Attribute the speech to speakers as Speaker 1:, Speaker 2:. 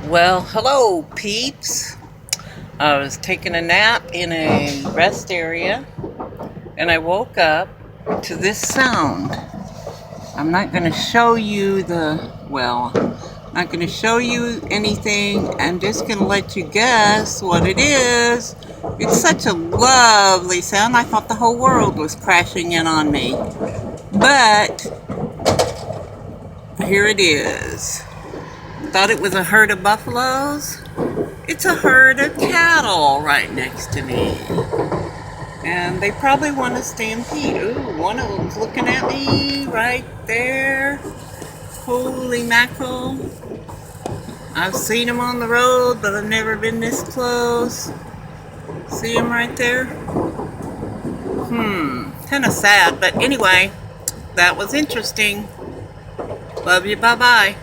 Speaker 1: Well, hello, peeps. I was taking a nap in a rest area and I woke up to this sound. I'm not going to show you not going to show you anything. I'm just going to let you guess what it is. It's such a lovely sound. I thought the whole world was crashing in on me. But here it is. Thought it was a herd of buffaloes. It's a herd of cattle right next to me. And they probably want to stampede. Ooh, one of them's looking at me right there. Holy mackerel. I've seen them on the road, but I've never been this close. See them right there? Kind of sad, but anyway, that was interesting. Love you, bye-bye.